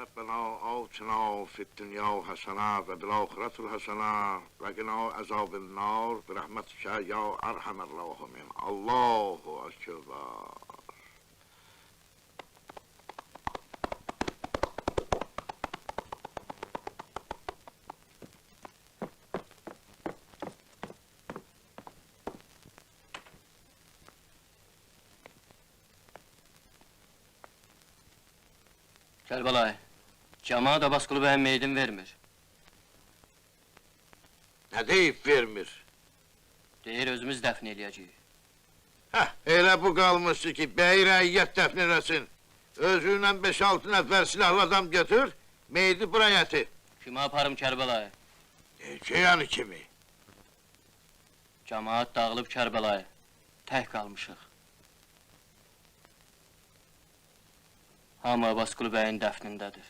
ربنا آتنا في الدنيا حسنة وفي الآخرة حسنة وقنا عذاب النار برحمتك يا أرحم الراحمين. الله أكبر. Kərbəlayı, cəmaat Abbasqulu bəyin meydin vermir. Ne deyip vermir? Deyir, özümüz dəfn eləyəcəyik. Heh, elə bu qalmışdı ki, bəyi rəiyyət dəfn eləsin. Özüylə 5-6 nəfər silahlı adam götür, meydi buraya eti. Kimi aparım Kərbəlayı? Yani kimi? Cəmaat dağılıb Kərbəlayı. Tək qalmışıq. Hamı Abbasqulu bəyin dəfnindədir.